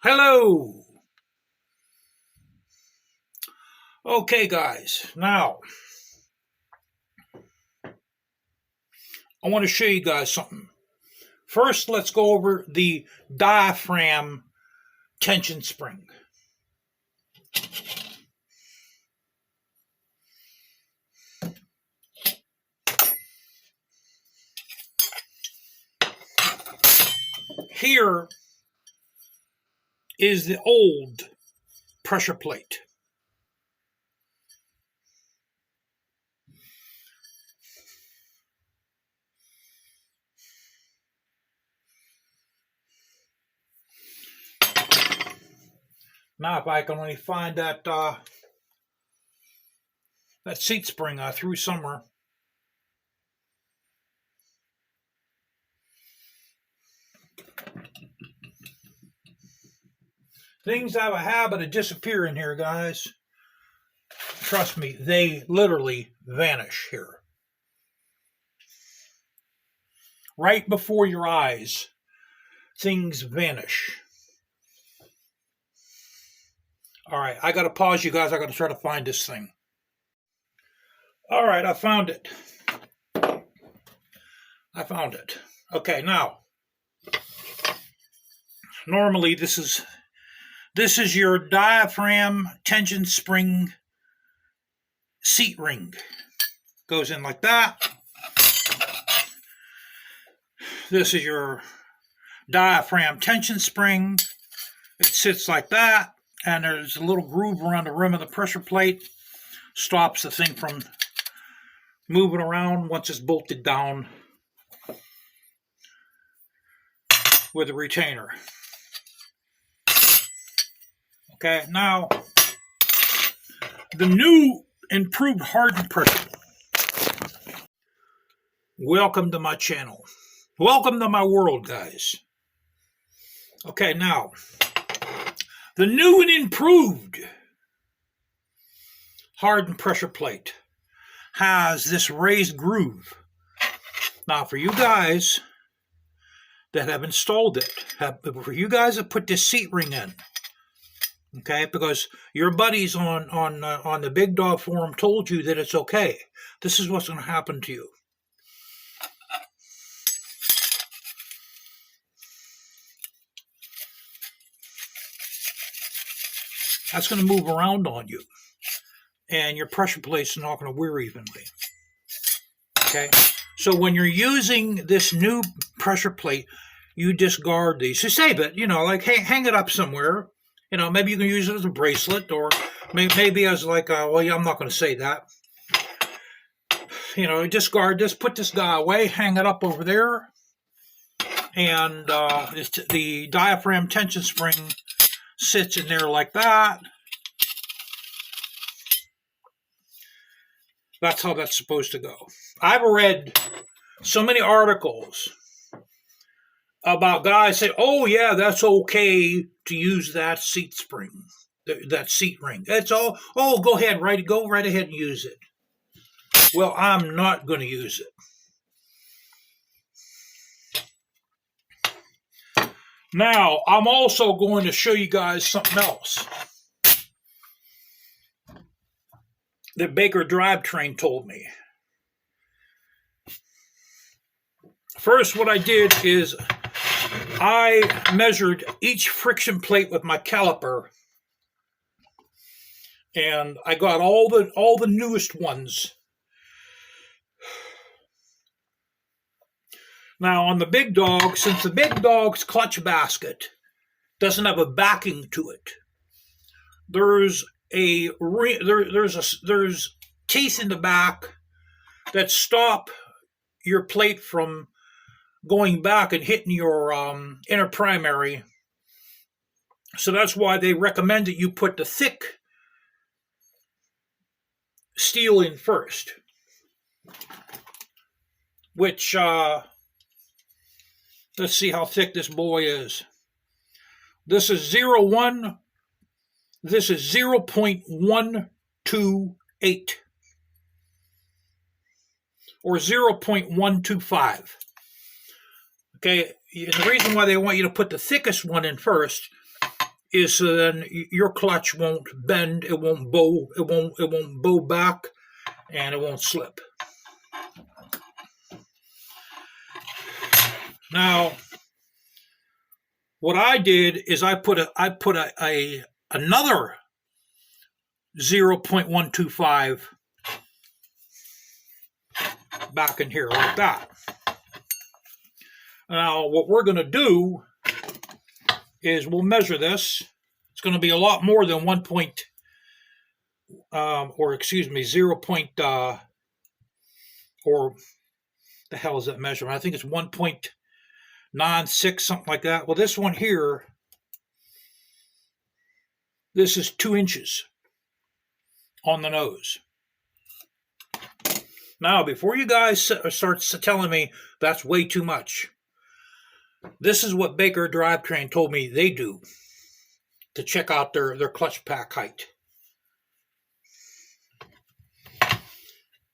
Hello. Okay, guys. Now, I want to show you guys something. First, let's go over the diaphragm tension spring. Here is the old pressure plate. Now, if I can only find that seat spring I threw somewhere. Things have a habit of disappearing here, guys. Trust me, they literally vanish here. Right before your eyes, things vanish. All right, I got to pause you guys. I got to try to find this thing. All right, I found it. Okay, now, normally this is your diaphragm tension spring seat ring. Goes in like that. This is your diaphragm tension spring. It sits like that, and there's a little groove around the rim of the pressure plate. Stops the thing from moving around once it's bolted down with a retainer. Okay, now the new improved hardened pressure. Welcome to my channel. Welcome to my world, guys. Okay, now the new and improved hardened pressure plate has this raised groove. Now, for you guys that have installed it, for you guys that put this seat ring in, okay, because your buddies on the Big Dog Forum told you that it's okay. This is what's going to happen to you. That's going to move around on you, and your pressure plate's not going to wear evenly. Okay, so when you're using this new pressure plate, you discard these. You save it, like hang it up somewhere. Maybe you can use it as a bracelet, or maybe as like, I'm not going to say that. Discard this, put this guy away, hang it up over there, and the diaphragm tension spring sits in there like that. That's how that's supposed to go. I've read so many articles about guys saying, oh yeah, that's okay to use that seat spring, that seat ring. It's all, go right ahead and use it. Well, I'm not going to use it. Now, I'm also going to show you guys something else that Baker Drivetrain told me. First, what I did is I measured each friction plate with my caliper, and I got all the newest ones. Now, on the Big Dog, since the Big Dog's clutch basket doesn't have a backing to it, there's teeth in the back that stop your plate from going back and hitting your inner primary. So that's why they recommend that you put the thick steel in first, which let's see how thick this boy is. This is 0.1. This is 0.128 or 0.125. Okay, and the reason why they want you to put the thickest one in first is so then your clutch won't bend, it won't bow back, and it won't slip. Now, what I did is I put another 0.125 back in here like that. Now, what we're going to do is we'll measure this. It's going to be a lot more than 0. Or the hell is that measurement? I think it's 1.96, something like that. Well, this one here, this is 2 inches on the nose. Now, before you guys start telling me that's way too much, this is what Baker Drivetrain told me they do to check out their clutch pack height.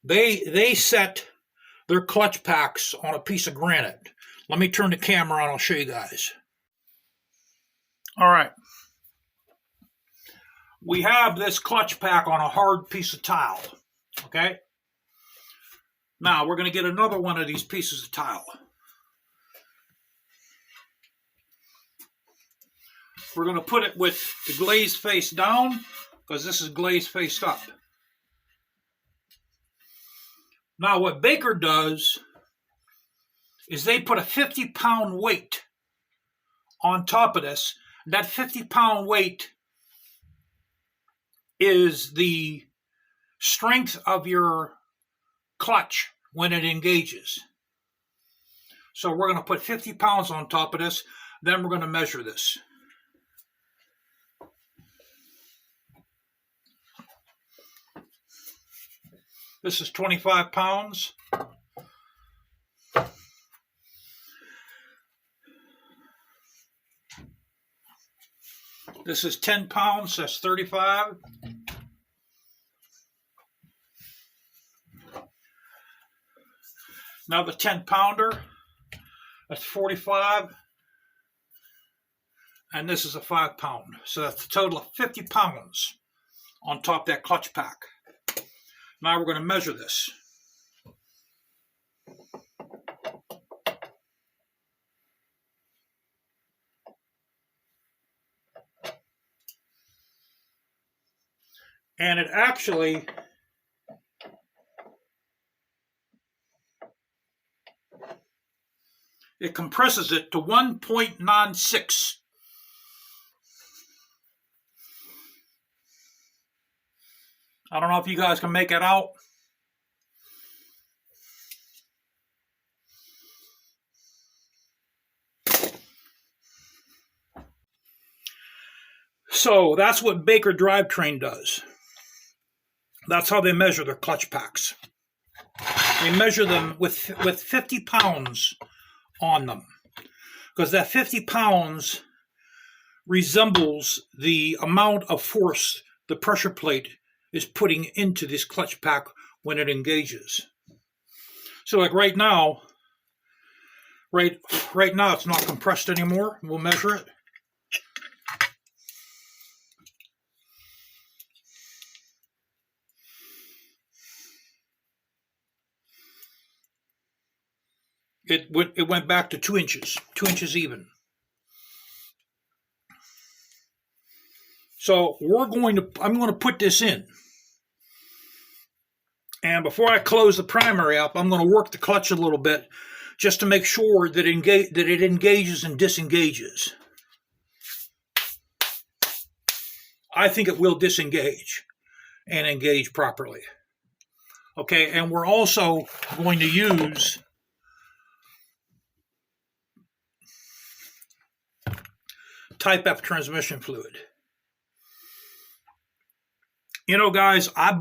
They set their clutch packs on a piece of granite. Let me turn the camera on, I'll show you guys. All right. We have this clutch pack on a hard piece of tile, okay? Now, we're going to get another one of these pieces of tile. We're going to put it with the glaze face down, because this is glaze face up. Now, what Baker does is they put a 50-pound weight on top of this. That 50-pound weight is the strength of your clutch when it engages. So we're going to put 50 pounds on top of this. Then we're going to measure this. This is 25 pounds. This is 10 pounds, that's 35. Now the 10-pounder, that's 45. And this is a 5-pound. So that's a total of 50 pounds on top of that clutch pack. Now we're going to measure this. And it actually compresses it to 1.96. I don't know if you guys can make it out. So that's what Baker Drivetrain does. That's how they measure their clutch packs. They measure them with 50 pounds on them, because that 50 pounds resembles the amount of force the pressure plate is putting into this clutch pack when it engages. So like right now it's not compressed anymore. We'll measure it. It went back to 2 inches, 2 inches even. So I'm going to put this in. And before I close the primary up, I'm going to work the clutch a little bit just to make sure that it engages and disengages. I think it will disengage and engage properly. Okay, and we're also going to use Type F transmission fluid. You know, guys, I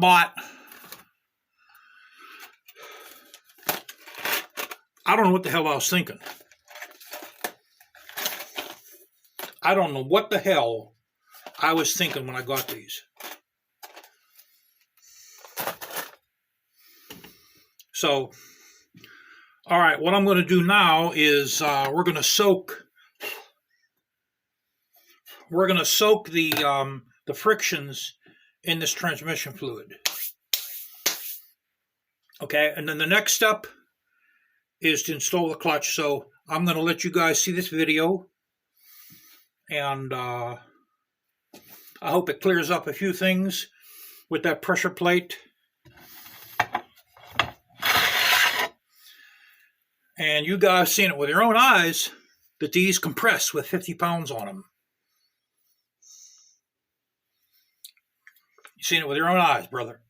don't know what the hell I was thinking. I don't know what the hell I was thinking when I got these. So, all right, what I'm going to do now is we're going to soak we're going to soak the frictions in this transmission fluid. Okay, and then the next step is to install the clutch. So I'm going to let you guys see this video, and I hope it clears up a few things with that pressure plate. And you guys seen it with your own eyes that these compress with 50 pounds on them. You seen it with your own eyes, brother.